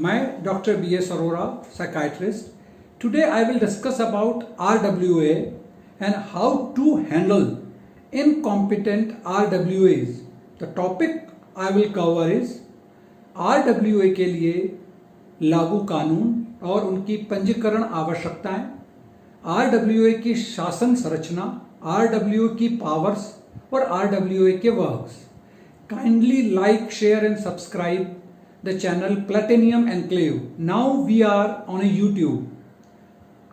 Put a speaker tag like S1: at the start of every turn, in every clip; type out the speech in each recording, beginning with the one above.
S1: मैं Dr. B.S. Arora, psychiatrist. Today I will discuss about RWA and how to handle incompetent RWAs. The topic I will cover is RWA के लिए लागू कानून और उनकी पंजीकरण आवश्यकताएं, RWA की शासन संरचना, RWA की पावर्स और RWA के works. Kindly like, share and subscribe the channel Platinum Enclave. Now we are on a YouTube.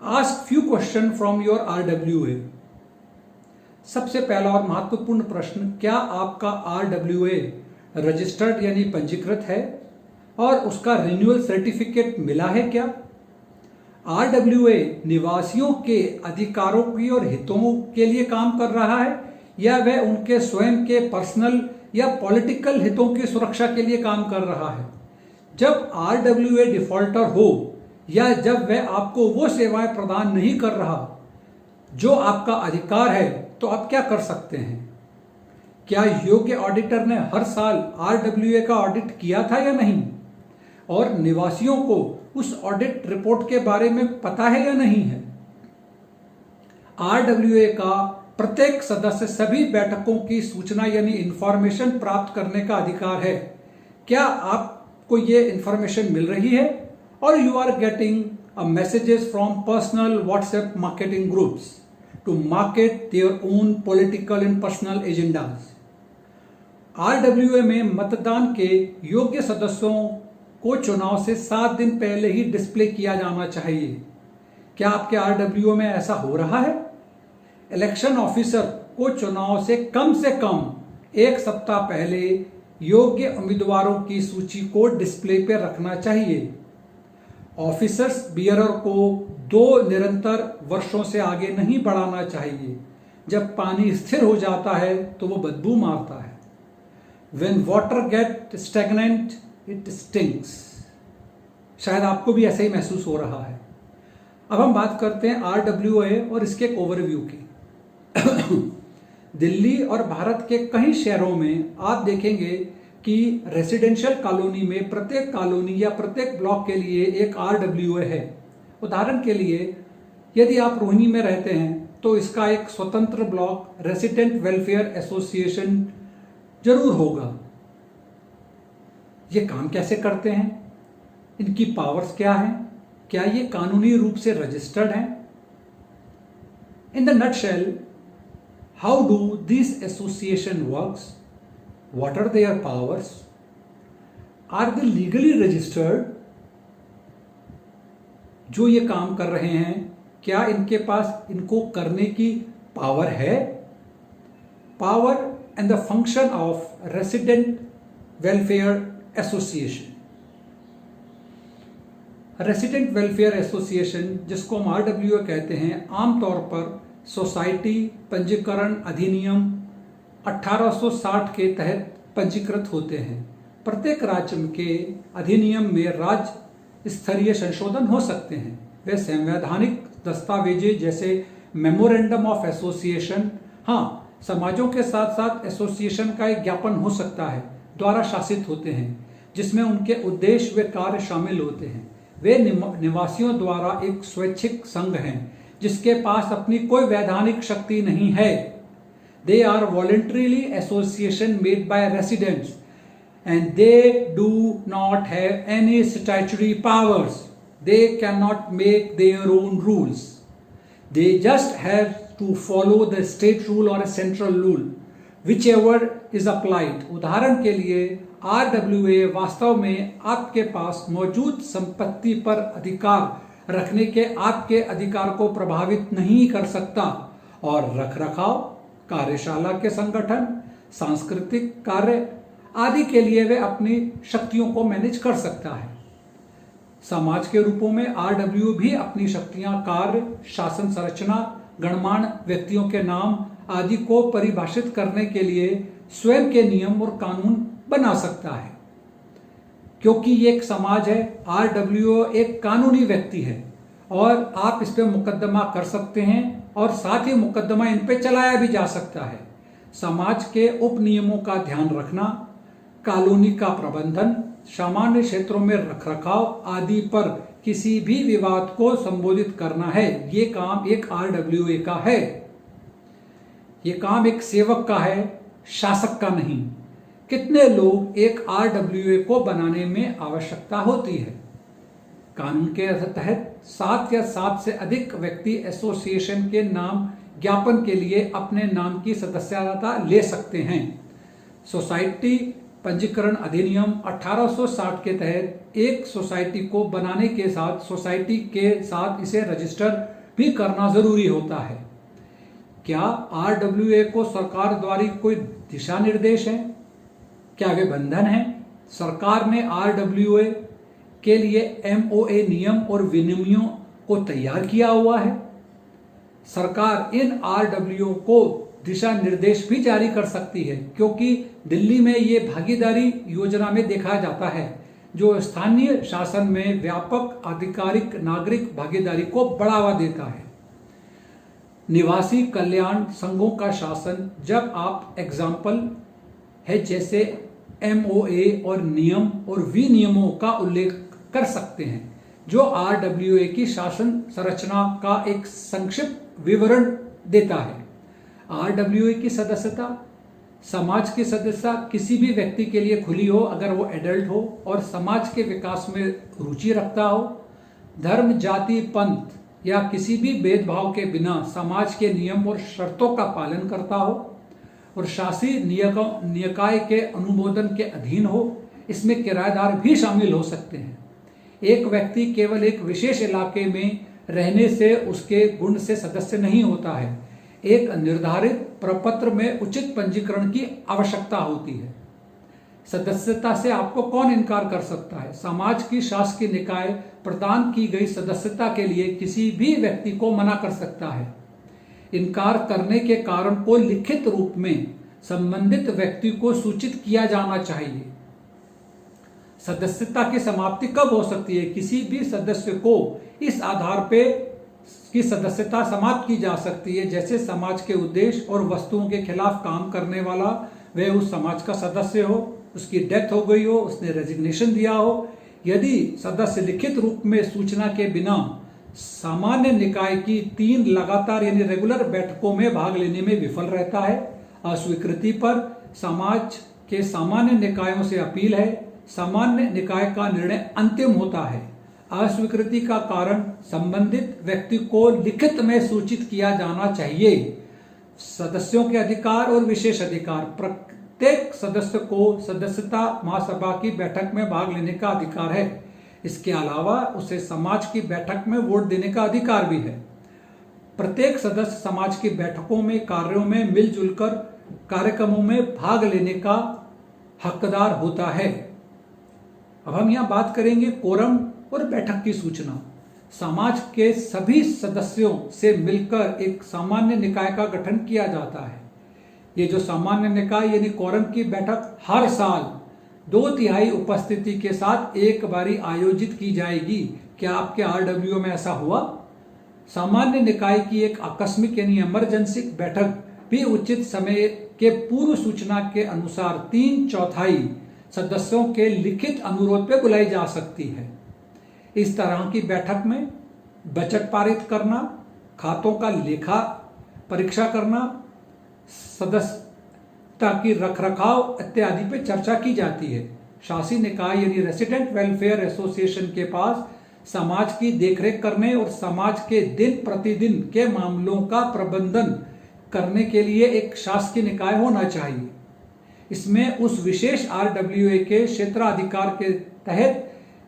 S1: Ask few questions from your RWA. सबसे पहला और महत्वपूर्ण प्रश्न, क्या आपका RWA रजिस्टर्ड यानी पंजीकृत है और उसका रिन्यूअल सर्टिफिकेट मिला है क्या? RWA निवासियों के अधिकारों की और हितों के लिए काम कर रहा है या वह उनके स्वयं के पर्सनल या पॉलिटिकल हितों की सुरक्षा के लिए काम कर रहा है? जब RWA डिफॉल्टर हो या जब वह आपको वो सेवाएं प्रदान नहीं कर रहा जो आपका अधिकार है, तो आप क्या कर सकते हैं? क्या योग्य ऑडिटर ने हर साल RWA का ऑडिट किया था या नहीं? और निवासियों को उस ऑडिट रिपोर्ट के बारे में पता है या नहीं है? RWA का प्रत्येक सदस्य सभी बैठकों की सूचना यानी इंफॉर्मेशन प्राप्त करने का अधिकार है. क्या आपको ये इंफॉर्मेशन मिल रही है? और you are getting messages from personal WhatsApp marketing groups to market their own political and personal agendas. RWA में मतदान के योग्य सदस्यों को चुनाव से 7 दिन पहले ही डिस्प्ले किया जाना चाहिए. क्या आपके RWA में ऐसा हो रहा है? इलेक्शन ऑफिसर को चुनाव से कम 1 सप्ताह पहले योग्य उम्मीदवारों की सूची को डिस्प्ले पर रखना चाहिए. ऑफिसर्स बियरर को 2 निरंतर वर्षों से आगे नहीं बढ़ाना चाहिए. जब पानी स्थिर हो जाता है तो वो बदबू मारता है. When water get stagnant, it stinks. शायद आपको भी ऐसे ही महसूस हो रहा है. अब हम बात करते हैं RWA और इसके एक ओवरव्यू की. दिल्ली और भारत के कई शहरों में आप देखेंगे कि रेसिडेंशियल कॉलोनी में प्रत्येक कॉलोनी या प्रत्येक ब्लॉक के लिए एक RWA है. उदाहरण के लिए यदि आप रोहिणी में रहते हैं तो इसका एक स्वतंत्र ब्लॉक रेसिडेंट वेलफेयर एसोसिएशन जरूर होगा. ये काम कैसे करते हैं? इनकी पावर्स क्या हैं? क्या ये कानूनी रूप से रजिस्टर्ड हैं? In the nutshell, how do this association works? What are their powers? Are they legally registered? जो ये काम कर रहे हैं, क्या इनके पास इनको करने की पावर है? Power and the function of resident welfare association. Resident welfare association, जिसको हम RWA कहते हैं, आमतौर पर सोसाइटी पंजीकरण अधिनियम 1860 के तहत पंजीकृत होते हैं. प्रत्येक राज्य के अधिनियम में राज्य स्तरीय संशोधन हो सकते हैं. वे संवैधानिक दस्तावेजें जैसे मेमोरेंडम ऑफ एसोसिएशन, हाँ, समाजों के साथ साथ एसोसिएशन का एक ज्ञापन हो सकता है, द्वारा शासित होते हैं, जिसमें उनके उद्देश्य व कार्य शामिल होते हैं. वे निवासियों द्वारा एक स्वैच्छिक संघ हैं जिसके पास अपनी कोई वैधानिक शक्ति नहीं है. They are voluntarily association made by residents and they do not have any statutory powers. They cannot make their own rules. They just have to follow the state rule or a central rule, whichever is applied. उदाहरण के लिए RWA वास्तव में आपके पास मौजूद संपत्ति पर अधिकार रखने के आपके अधिकार को प्रभावित नहीं कर सकता और रखरखाव, कार्यशाला के संगठन, सांस्कृतिक कार्य आदि के लिए वे अपनी शक्तियों को मैनेज कर सकता है. समाज के रूपों में RWA भी अपनी शक्तियां, कार्य, शासन संरचना, गणमान्य व्यक्तियों के नाम आदि को परिभाषित करने के लिए स्वयं के नियम और कानून बना सकता है. क्योंकि ये एक समाज है, RWA एक कानूनी व्यक्ति है और आप इस पर मुकदमा कर सकते हैं और साथ ही मुकदमा इन पे चलाया भी जा सकता है. समाज के उप नियमों का ध्यान रखना, कॉलोनी का प्रबंधन, सामान्य क्षेत्रों में रखरखाव आदि पर किसी भी विवाद को संबोधित करना है, ये काम एक RWA का है। ये काम एक सेवक का है, शासक का नहीं। कितने लोग एक RWA को बनाने में आवश्यकता होती है? कानून के तहत 7 या 7 से अधिक व्यक्ति एसोसिएशन के नाम ज्ञापन के लिए अपने नाम की सदस्यता ले सकते हैं। सोसाइटी पंजीकरण अधिनियम 1860 के तहत एक सोसाइटी को बनाने के साथ सोसाइटी के साथ इसे रजिस्टर भी करना जरूरी होता है। क्या RWA को सरकार द्वारा कोई दिशा निर्देश है? क्या वे बंधन है? सरकार ने RWA के लिए MOA नियम और विनियमों को तैयार किया हुआ है। सरकार इन RWA को दिशा निर्देश भी जारी कर सकती है, क्योंकि दिल्ली में ये भागीदारी योजना में देखा जाता है जो स्थानीय शासन में व्यापक आधिकारिक नागरिक भागीदारी को बढ़ावा देता है। निवासी कल्याण संघों का शासन, जब आप एग्जाम्पल है जैसे MOA और नियम और विनियमों का उल्लेख कर सकते हैं, जो RWA की शासन संरचना का एक संक्षिप्त विवरण देता है। RWA की सदस्यता समाज की सदस्यता किसी भी व्यक्ति के लिए खुली हो अगर वो एडल्ट हो और समाज के विकास में रुचि रखता हो, धर्म, जाति, पंथ या किसी भी भेदभाव के बिना समाज के नियम और शर्तों का पालन करता हो और शासी निकाय के अनुमोदन के अधीन हो। इसमें किराएदार भी शामिल हो सकते हैं। एक व्यक्ति केवल एक विशेष इलाके में रहने से उसके गुण से सदस्य नहीं होता है। एक निर्धारित प्रपत्र में उचित पंजीकरण की आवश्यकता होती है। सदस्यता से आपको कौन इनकार कर सकता है? समाज की शासकीय निकाय प्रदान की गई सदस्यता के लिए किसी भी व्यक्ति को मना कर सकता है। इनकार करने के कारण को लिखित रूप में संबंधित व्यक्ति को सूचित किया जाना चाहिए। सदस्यता की समाप्ति कब हो सकती है? किसी भी सदस्य को इस आधार पे की सदस्यता समाप्त की जा सकती है जैसे समाज के उद्देश्य और वस्तुओं के खिलाफ काम करने वाला वह उस समाज का सदस्य हो, उसकी डेथ हो गई हो, उसने रेजिग्नेशन दिया हो। यदि सदस्य लिखित रूप में सूचना के बिना सामान्य निकाय की 3 लगातार यानी रेगुलर बैठकों में भाग लेने में विफल रहता है, अस्वीकृति पर समाज के सामान्य निकायों से अपील है। सामान्य निकाय का निर्णय अंतिम होता है। अस्वीकृति का कारण संबंधित व्यक्ति को लिखित में सूचित किया जाना चाहिए। सदस्यों के अधिकार और विशेष अधिकार, प्रत्येक सदस्य को सदस्यता महासभा की बैठक में भाग लेने का अधिकार है। इसके अलावा उसे समाज की बैठक में वोट देने का अधिकार भी है। प्रत्येक सदस्य समाज की बैठकों में, कार्यों में मिलजुल कर कार्यक्रमों में भाग लेने का हकदार होता है। अब हम यहाँ बात करेंगे कोरम और बैठक की सूचना। समाज के सभी सदस्यों से मिलकर एक सामान्य निकाय का गठन किया जाता है। ये जो सामान्य निकाय यानी कोरम की बैठक हर साल 2/3 उपस्थिति के साथ एक बारी आयोजित की जाएगी। क्या आपके RWA में ऐसा हुआ? सामान्य निकाय की एक आकस्मिक यानी इमरजेंसी बैठक भी उचित समय के पूर्व सूचना के अनुसार 3/4 सदस्यों के लिखित अनुरोध पर बुलाई जा सकती है। इस तरह की बैठक में बजट पारित करना, खातों का लेखा परीक्षा करना, सदस्यता की रखरखाव इत्यादि पे चर्चा की जाती है। शासी निकाय यानी रेसिडेंट वेलफेयर एसोसिएशन के पास समाज की देखरेख करने और समाज के दिन प्रतिदिन के मामलों का प्रबंधन करने के लिए एक शासकीय निकाय होना चाहिए। इसमें उस विशेष RWA के क्षेत्राधिकार के तहत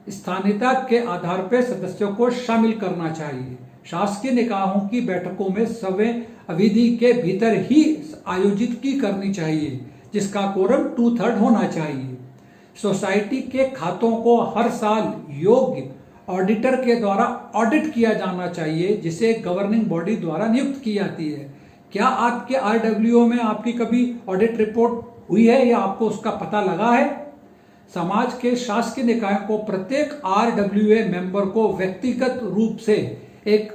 S1: स्थानीयता के आधार पर सदस्यों को शामिल करना चाहिए। शासकीय निकायों की बैठकों में समय अवधि के भीतर ही आयोजित की करनी चाहिए, जिसका कोरम 2/3 होना चाहिए। सोसाइटी के खातों को हर साल योग्य ऑडिटर के द्वारा ऑडिट किया जाना चाहिए, जिसे गवर्निंग बॉडी द्वारा नियुक्त की जाती है। क्या आपके RWA में आपकी कभी ऑडिट रिपोर्ट हुई है या आपको उसका पता लगा है? समाज के शासकीय निकायों को प्रत्येक RWA मेंबर को व्यक्तिगत रूप से एक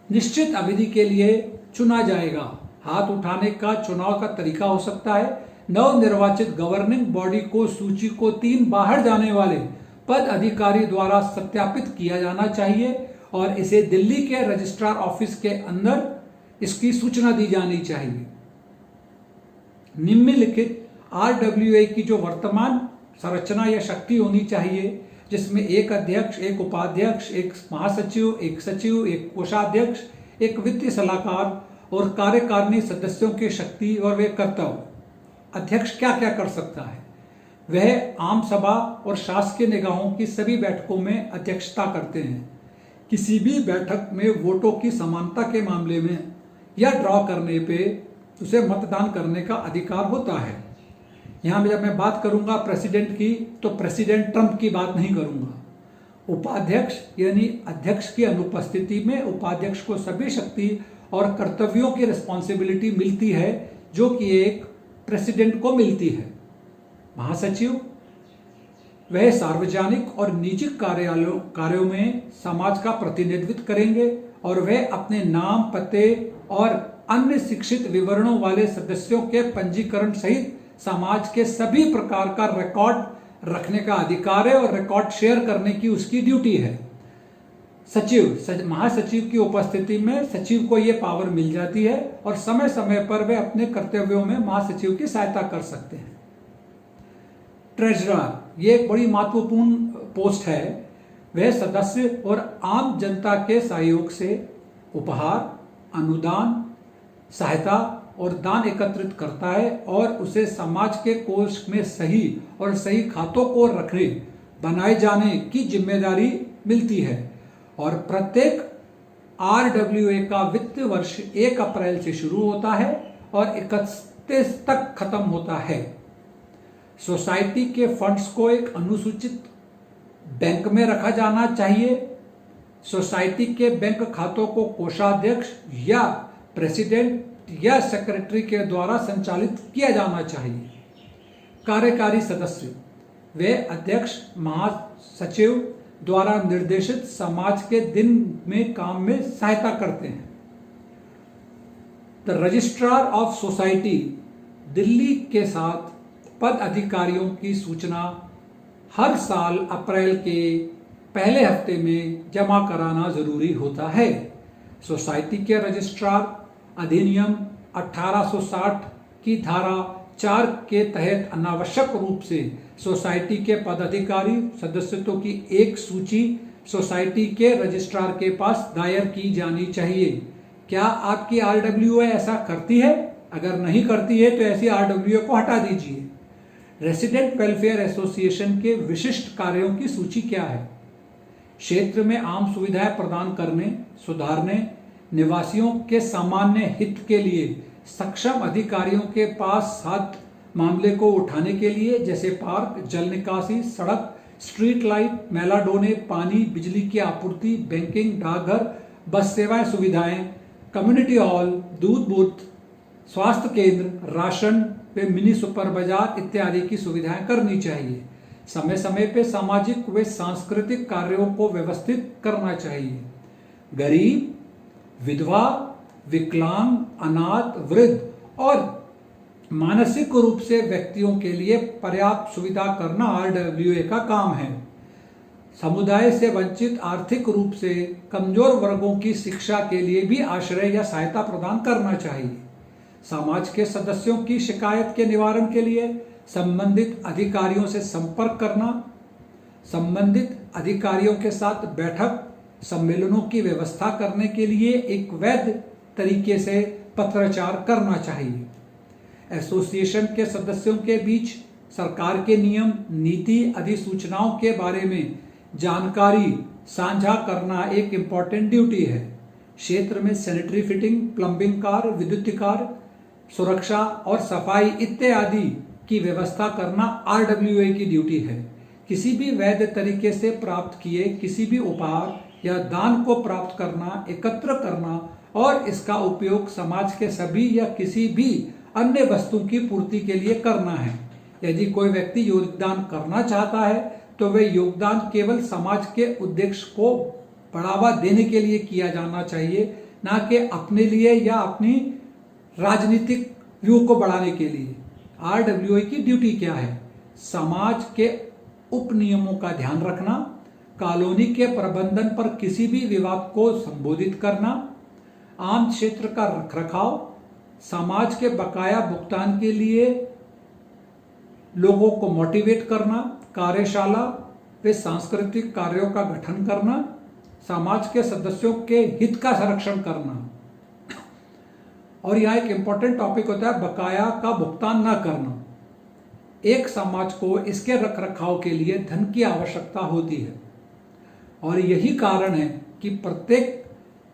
S1: निश्चित अवधि के लिए चुना जाएगा। हाथ उठाने का चुनाव का तरीका हो सकता है, नवनिर्वाचित गवर्निंग बॉडी को सूची को 3 बाहर जाने वाले पद अधिकारी द्वारा सत्यापित किया जाना चाहिए और इसे दिल्ली के रजिस्ट्रार ऑफिस के अंदर इसकी सूचना दी जानी चाहिए। निम्नलिखित RWA की जो वर्तमान संरचना या शक्ति होनी चाहिए, जिसमें एक अध्यक्ष, एक उपाध्यक्ष, एक महासचिव, एक सचिव, एक कोषाध्यक्ष, एक वित्तीय सलाहकार और कार्यकारिणी सदस्यों की शक्ति और वे कर्तव्य। अध्यक्ष क्या क्या कर सकता है? वह आम सभा और शासकीय निकायों की सभी बैठकों में अध्यक्षता करते हैं। किसी भी बैठक में वोटों की समानता के मामले में या ड्रॉ करने पे उसे मतदान करने का अधिकार होता है। यहाँ जब मैं बात करूंगा प्रेसिडेंट की, तो प्रेसिडेंट ट्रंप की बात नहीं करूंगा। उपाध्यक्ष यानी अध्यक्ष की अनुपस्थिति में उपाध्यक्ष को सभी शक्ति और कर्तव्यों की रिस्पॉन्सिबिलिटी मिलती है जो कि एक प्रेसिडेंट को मिलती है। महासचिव वह सार्वजनिक और निजी कार्यों में समाज का प्रतिनिधित्व करेंगे और वह अपने नाम, पते और अन्य शिक्षित विवरणों वाले सदस्यों के पंजीकरण सहित समाज के सभी प्रकार का रिकॉर्ड रखने का अधिकार है और रिकॉर्ड शेयर करने की उसकी ड्यूटी है। सचिव, महासचिव की उपस्थिति में सचिव को यह पावर मिल जाती है और समय समय पर वे अपने कर्तव्यों में महासचिव की सहायता कर सकते हैं। ट्रेजरर, ये एक बड़ी महत्वपूर्ण पोस्ट है। वह सदस्य और आम जनता के सहयोग से उपहार, अनुदान, सहायता और दान एकत्रित करता है और उसे समाज के कोष में सही और सही खातों को रखने, बनाए जाने की जिम्मेदारी मिलती है और प्रत्येक RWA का वित्त वर्ष 1 अप्रैल से शुरू होता है और 31 तक खत्म होता है। सोसाइटी के फंड्स को एक अनुसूचित बैंक में रखा जाना चाहिए। सोसाइटी के बैंक खातों को कोषाध्यक्ष या प्रेसिडेंट या सेक्रेटरी के द्वारा संचालित किया जाना चाहिए। कार्यकारी सदस्य वे अध्यक्ष, महासचिव द्वारा निर्देशित समाज के दिन में काम में सहायता करते हैं। The registrar of society Delhi के साथ पद अधिकारियों की सूचना हर साल अप्रैल के पहले हफ्ते में जमा कराना जरूरी होता है। सोसाइटी के रजिस्ट्रार अधिनियम 1860 की धारा 4 के तहत अनावश्यक रूप से सोसाइटी के पदाधिकारी सदस्यों की एक सूची सोसाइटी के रजिस्ट्रार के पास दायर की जानी चाहिए। क्या आपकी RWA ऐसा करती है? अगर नहीं करती है तो ऐसी RWA को हटा दीजिए। रेसिडेंट वेलफेयर एसोसिएशन के विशिष्ट कार्यों की सूची क्या है? क्षेत्र में आम सुविधाएं प्रदान करने, सुधारने, निवासियों के सामान्य हित के लिए सक्षम अधिकारियों के पास साथ मामले को उठाने के लिए, जैसे पार्क, जल निकासी, सड़क, स्ट्रीट लाइट, मेला डोने, पानी, बिजली की आपूर्ति, बैंकिंग, डाकघर, बस सेवाएं, सुविधाएं, कम्युनिटी हॉल, दूध बूथ, स्वास्थ्य केंद्र, राशन व मिनी सुपर बाजार इत्यादि की सुविधाएं करनी चाहिए। समय समय पे सामाजिक व सांस्कृतिक कार्यों को व्यवस्थित करना चाहिए। गरीब, विधवा, विकलांग, अनाथ, वृद्ध और मानसिक रूप से व्यक्तियों के लिए पर्याप्त सुविधा करना RWA का काम है। समुदाय से वंचित, आर्थिक रूप से कमजोर वर्गों की शिक्षा के लिए भी आश्रय या सहायता प्रदान करना चाहिए। समाज के सदस्यों की शिकायत के निवारण के लिए संबंधित अधिकारियों से संपर्क करना, संबंधित अधिकारियों के साथ बैठक, सम्मेलनों की व्यवस्था करने के लिए एक वैध तरीके से पत्राचार करना चाहिए। एसोसिएशन के सदस्यों के बीच सरकार के नियम, नीति, अधिसूचनाओं के बारे में जानकारी साझा करना एक इम्पॉर्टेंट ड्यूटी है। क्षेत्र में सैनिटरी फिटिंग, प्लम्बिंग कार्य, विद्युतीय कार्य, सुरक्षा और सफाई इत्यादि की व्यवस्था करना RWA की ड्यूटी है। किसी भी वैध तरीके से प्राप्त किए किसी भी उपहार या दान को प्राप्त करना, एकत्र करना और इसका उपयोग समाज के सभी या किसी भी अन्य वस्तु की पूर्ति के लिए करना है। यदि कोई व्यक्ति योगदान करना चाहता है तो वह योगदान केवल समाज के उद्देश्य को बढ़ावा देने के लिए किया जाना चाहिए, ना कि अपने लिए या अपनी राजनीतिक व्यू को बढ़ाने के लिए। आरडब्ल्यूए की ड्यूटी क्या है? समाज के उप नियमों का ध्यान रखना, कॉलोनी के प्रबंधन पर किसी भी विवाद को संबोधित करना, आम क्षेत्र का रखरखाव, समाज के बकाया भुगतान के लिए लोगों को मोटिवेट करना, कार्यशाला व सांस्कृतिक कार्यों का गठन करना, समाज के सदस्यों के हित का संरक्षण करना। और यहाँ एक इंपॉर्टेंट टॉपिक होता है बकाया का भुगतान न करना। एक समाज को इसके रखरखाव के लिए धन की आवश्यकता होती है और यही कारण है कि प्रत्येक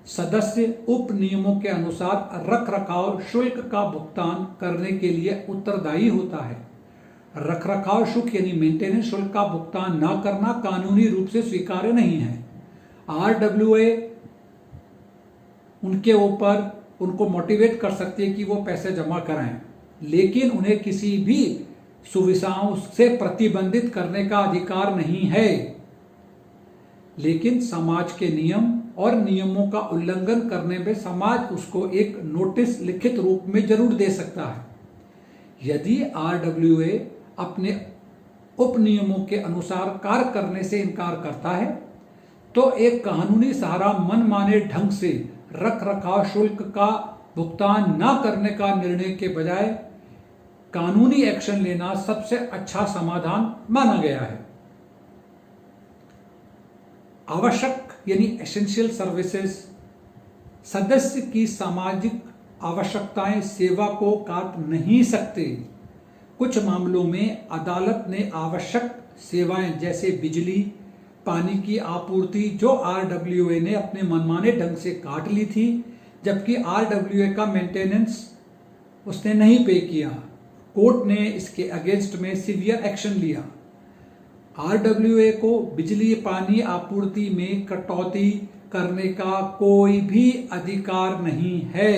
S1: सदस्य उप नियमों के अनुसार रखरखाव शुल्क का भुगतान करने के लिए उत्तरदायी होता है। रखरखाव शुल्क यानी मेंटेनेंस शुल्क का भुगतान न करना कानूनी रूप से स्वीकार्य नहीं है। आरडब्ल्यूए उनके ऊपर उनको मोटिवेट कर सकती है कि वो पैसे जमा कराएं, लेकिन उन्हें किसी भी सुविधाओं से प्रतिबंधित करने का अधिकार नहीं है। लेकिन समाज के नियम और नियमों का उल्लंघन करने में समाज उसको एक नोटिस लिखित रूप में जरूर दे सकता है। यदि आरडब्ल्यूए अपने उप नियमों के अनुसार कार्य करने से इनकार करता है तो एक कानूनी सहारा मनमाने ढंग से रखरखाव शुल्क का भुगतान न करने का निर्णय के बजाय कानूनी एक्शन लेना सबसे अच्छा समाधान माना गया है। आवश्यक यानी एसेंशियल सर्विसेज, सदस्य की सामाजिक आवश्यकताएं सेवा को काट नहीं सकते। कुछ मामलों में अदालत ने आवश्यक सेवाएं जैसे बिजली, पानी की आपूर्ति जो आरडब्ल्यूए ने अपने मनमाने ढंग से काट ली थी, जबकि आरडब्ल्यूए का मेंटेनेंस उसने नहीं पे किया। कोर्ट ने इसके अगेंस्ट में सीवियर एक्शन लिया। आरडब्ल्यूए को बिजली पानी आपूर्ति में कटौती करने का कोई भी अधिकार नहीं है।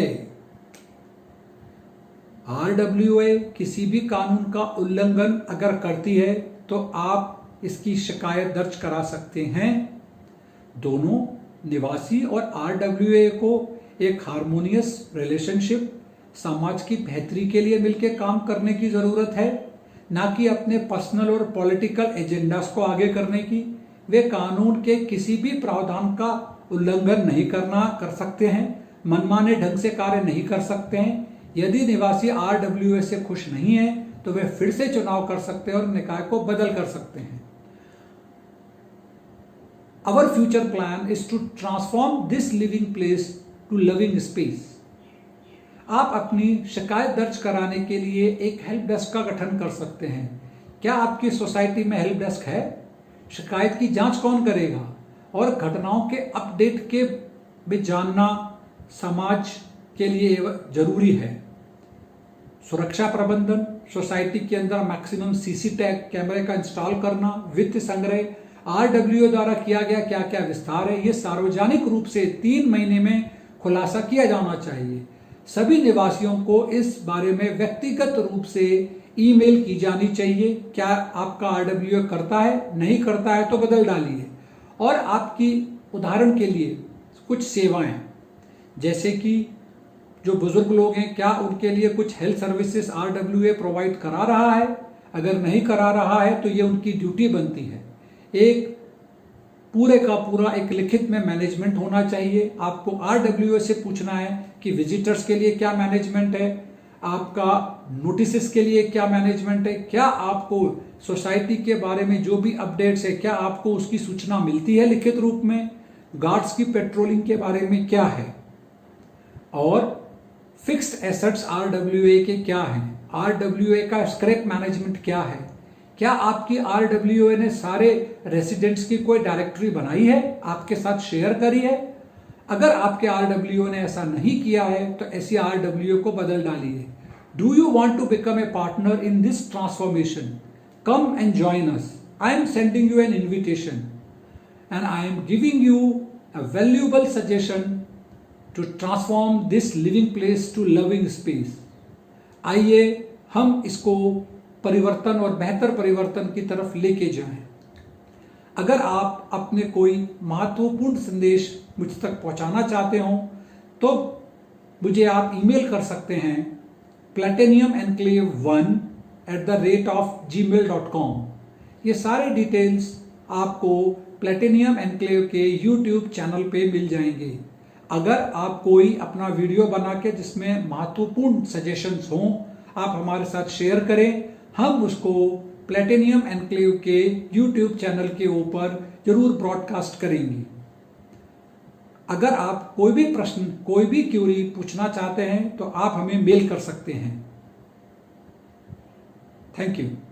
S1: आरडब्ल्यूए किसी भी कानून का उल्लंघन अगर करती है तो आप इसकी शिकायत दर्ज करा सकते हैं। दोनों निवासी और आरडब्ल्यूए को एक हार्मोनियस रिलेशनशिप, समाज की बेहतरी के लिए मिलकर काम करने की जरूरत है, ना कि अपने पर्सनल और पॉलिटिकल एजेंडास को आगे करने की। वे कानून के किसी भी प्रावधान का उल्लंघन नहीं कर सकते हैं, मनमाने ढंग से कार्य नहीं कर सकते हैं। यदि निवासी आरडब्ल्यूए से खुश नहीं है तो वे फिर से चुनाव कर सकते हैं और निकाय को बदल कर सकते हैं। Our future plan is to transform this living place to living space. आप अपनी शिकायत दर्ज कराने के लिए एक हेल्प डेस्क का गठन कर सकते हैं। क्या आपकी सोसाइटी में हेल्प डेस्क है? शिकायत की जांच कौन करेगा? और घटनाओं के अपडेट के भी जानना समाज के लिए जरूरी है। सुरक्षा प्रबंधन, सोसाइटी के अंदर मैक्सिमम सीसी टैग कैमरे का इंस्टॉल करना, वित्त संग्रह, आरडब्ल्यूए द्वारा किया गया क्या क्या विस्तार है, ये सार्वजनिक रूप से 3 महीने में खुलासा किया जाना चाहिए। सभी निवासियों को इस बारे में व्यक्तिगत रूप से ईमेल की जानी चाहिए। क्या आपका आरडब्ल्यूए करता है? नहीं करता है तो बदल डालिए। और आपकी उदाहरण के लिए कुछ सेवाएं जैसे कि जो बुजुर्ग लोग हैं, क्या उनके लिए कुछ हेल्थ सर्विसेज आरडब्ल्यूए प्रोवाइड करा रहा है? अगर नहीं करा रहा है तो ये उनकी ड्यूटी बनती है। एक पूरे का पूरा एक लिखित में मैनेजमेंट होना चाहिए। आपको आरडब्ल्यूए से पूछना है कि विजिटर्स के लिए क्या मैनेजमेंट है, आपका नोटिसेस के लिए क्या मैनेजमेंट है, क्या आपको सोसाइटी के बारे में जो भी अपडेट्स है क्या आपको उसकी सूचना मिलती है लिखित रूप में, गार्ड्स की पेट्रोलिंग के बारे में क्या है, और फिक्स्ड एसेट्स आरडब्ल्यूए के क्या हैं, आरडब्ल्यूए का स्क्रैप मैनेजमेंट क्या है, क्या आपकी आरडब्ल्यूए ने सारे रेसिडेंट्स की कोई डायरेक्टरी बनाई है, आपके साथ शेयर करी है? अगर आपके आरडब्ल्यूए ने ऐसा नहीं किया है तो ऐसी आरडब्ल्यूए को बदल डालिए। Do you want to become a partner in this transformation? Come and join us. I am sending you an invitation and I am giving you a valuable suggestion to transform this living place to loving space. आइए हम इसको परिवर्तन और बेहतर परिवर्तन की तरफ लेके जाएं। अगर आप अपने कोई महत्वपूर्ण संदेश मुझ तक पहुंचाना चाहते हो तो मुझे आप ईमेल कर सकते हैं platinum enclave1 gmail.com। ये सारे डिटेल्स आपको प्लेटिनियम एन्क्लेव के यूट्यूब चैनल पे मिल जाएंगे। अगर आप कोई अपना वीडियो बना के जिसमें महत्वपूर्ण सजेशंस हों, आप हमारे साथ शेयर करें, हम उसको प्लेटिनियम एन्क्लेव के यूट्यूब चैनल के ऊपर जरूर ब्रॉडकास्ट करेंगे। अगर आप कोई भी प्रश्न, कोई भी क्यूरी पूछना चाहते हैं तो आप हमें मेल कर सकते हैं। Thank you.